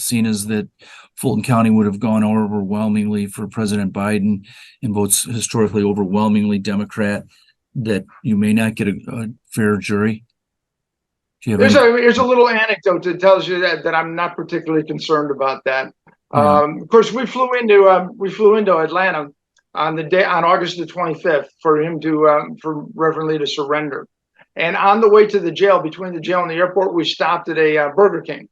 seeing as that Fulton County would have gone overwhelmingly for President Biden and votes historically overwhelmingly Democrat, that you may not get a fair jury? Do you have There's a little anecdote that tells you that I'm not particularly concerned about that. Yeah. Of course, we flew into Atlanta on August the 25th for Reverend Lee to surrender. And on the way to the jail, between the jail and the airport, we stopped at a Burger King.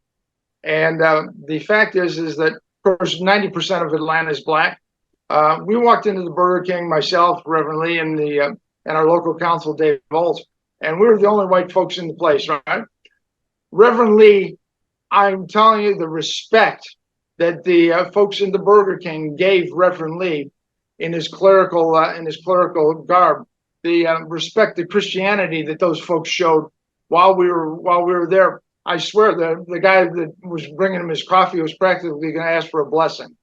And the fact is that, of course, 90% of Atlanta is black. We walked into the Burger King, myself, Reverend Lee, and our local counsel, Dave Volz, and we were the only white folks in the place, right? Reverend Lee, I'm telling you, the respect that the folks in the Burger King gave Reverend Lee in his clerical garb, the respect to Christianity that those folks showed while we were there. I swear the guy that was bringing him his coffee was practically going to ask for a blessing.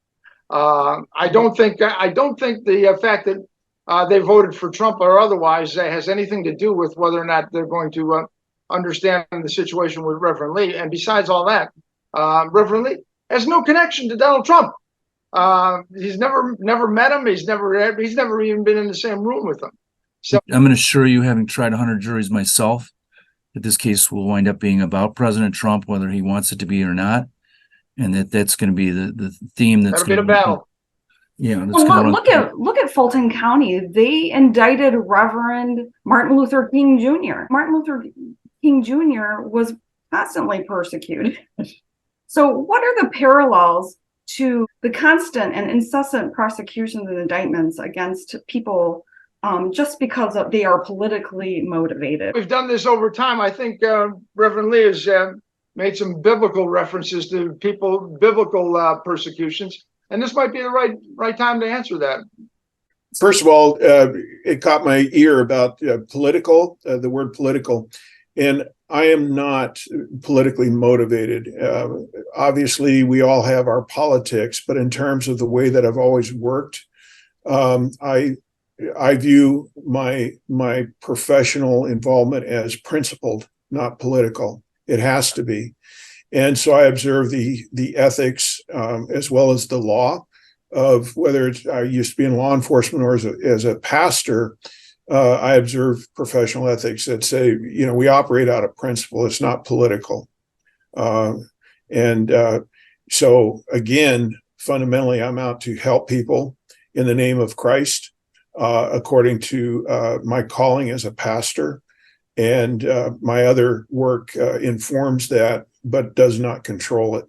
I don't think the fact that they voted for Trump or otherwise has anything to do with whether or not they're going to understand the situation with Reverend Lee. And besides all that, Reverend Lee has no connection to Donald Trump. He's never met him. He's never even been in the same room with him. So I'm going to assure you, having tried 100 juries myself, that this case will wind up being about President Trump, whether he wants it to be or not, and that's going to be the theme. That's going to be a battle. Yeah. Well, look at Fulton County. They indicted Reverend Martin Luther King Jr. Martin Luther King Jr. was constantly persecuted. So what are the parallels to the constant and incessant prosecutions and indictments against people just because they are politically motivated? We've done this over time. I think Reverend Lee has made some biblical references to biblical persecutions. And this might be the right time to answer that. First of all, it caught my ear about political, the word political, and I am not politically motivated. Obviously, we all have our politics, but in terms of the way that I've always worked, I view my professional involvement as principled, not political. It has to be. And so I observe the ethics as well as the law of whether I used to be in law enforcement or as a pastor. I observe professional ethics that say, we operate out of principle. It's not political. So again, fundamentally, I'm out to help people in the name of Christ, according to my calling as a pastor. And my other work informs that, but does not control it.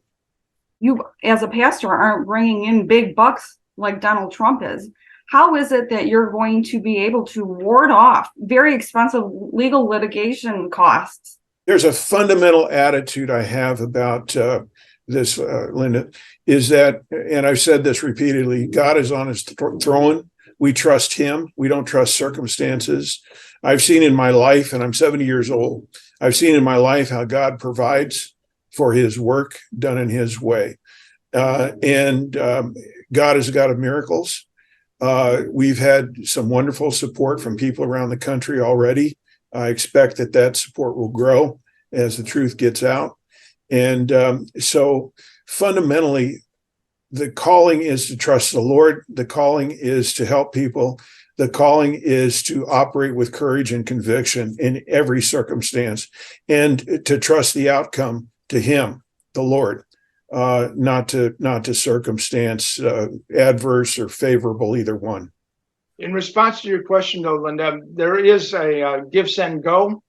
You, as a pastor, aren't bringing in big bucks like Donald Trump is. How is it that you're going to be able to ward off very expensive legal litigation costs? There's a fundamental attitude I have about this, Linda, is that, and I've said this repeatedly, God is on his throne. We trust him. We don't trust circumstances. I've seen in my life, and I'm 70 years old, I've seen in my life how God provides for his work done in his way. And God is a God of miracles. We've had some wonderful support from people around the country already. I expect that support will grow as the truth gets out. And so fundamentally, the calling is to trust the Lord. The calling is to help people. The calling is to operate with courage and conviction in every circumstance, and to trust the outcome to him, the Lord, not to circumstance, adverse or favorable, either one. In response to your question, though, Linda, there is a Give, Send, Go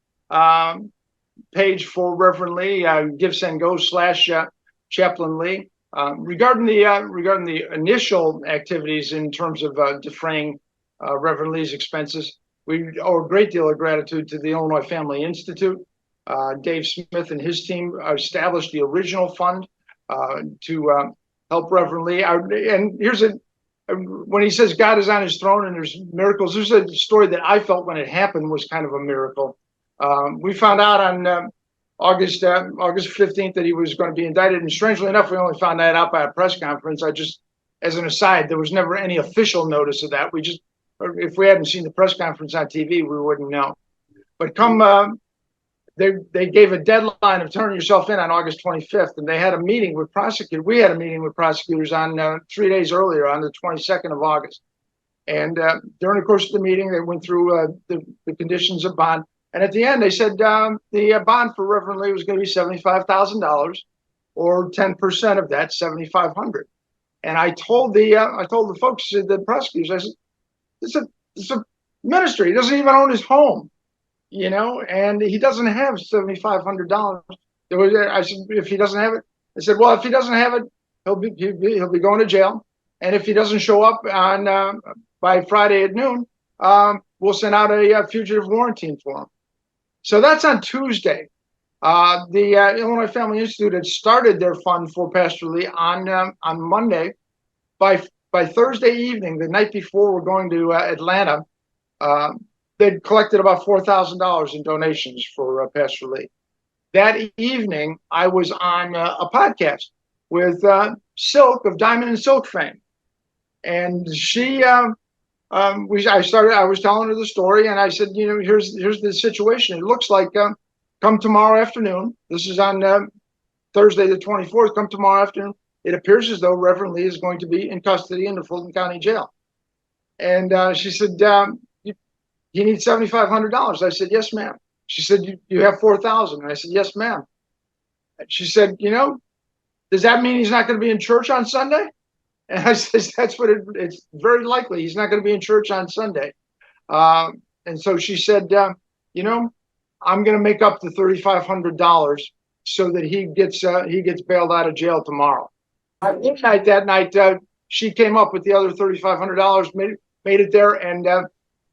page for Reverend Lee, Give, Send, Go / Chaplain Lee. Regarding the initial activities in terms of defraying Reverend Lee's expenses, we owe a great deal of gratitude to the Illinois Family Institute. Dave Smith and his team established the original fund to help Reverend Lee. And when he says God is on his throne and there's miracles, there's a story that I felt when it happened was kind of a miracle. We found out on August 15th that he was going to be indicted, and strangely enough, we only found that out by a press conference. As an aside, there was never any official notice of that. If we hadn't seen the press conference on TV, we wouldn't know. But come they gave a deadline of turning yourself in on August 25th, and they had a meeting with prosecutors. We had a meeting with prosecutors on 3 days earlier, on the 22nd of August. And during the course of the meeting, they went through the conditions of bond. And at the end, they said the bond for Reverend Lee was going to be $75,000, or 10% of that, $7,500. And I told the folks, the prosecutors, I said, it's a ministry. He doesn't even own his home, and he doesn't have $7,500. I said, if he doesn't have it, I said, well, if he doesn't have it, he'll be going to jail. And if he doesn't show up by Friday at noon, we'll send out a fugitive warranty for him. So that's on Tuesday. The Illinois Family Institute had started their fund for Pastor Lee on Monday. By Thursday evening, the night before we're going to Atlanta, they'd collected about $4,000 in donations for Pastor Lee. That evening, I was on a podcast with Silk of Diamond and Silk fame, and she, I was telling her the story, and I said, here's the situation. It looks like come tomorrow afternoon. This is on Thursday the 24th. Come tomorrow afternoon. It appears as though Reverend Lee is going to be in custody in the Fulton County Jail. And she said, you need $7,500. I said, yes, ma'am. She said, you have $4,000. And I said, yes, ma'am. And she said, does that mean he's not going to be in church on Sunday? And I said, that's what it's very likely. He's not going to be in church on Sunday. And so she said, I'm going to make up the $3,500 so that he gets bailed out of jail tomorrow. That night, she came up with the other $3,500, made it there, and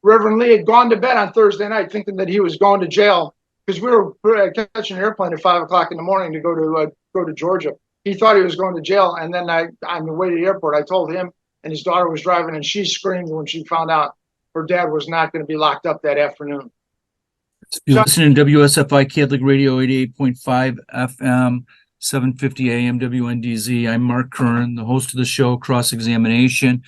Reverend Lee had gone to bed on Thursday night thinking that he was going to jail, because we were catching an airplane at 5 o'clock in the morning to go to Georgia. He thought he was going to jail, and then on the way to the airport, I told him, and his daughter was driving, and she screamed when she found out her dad was not going to be locked up that afternoon. You're listening to WSFI Catholic Radio 88.5 FM, 750 AM WNDZ. I'm Mark Curran, the host of the show, Cross Examination.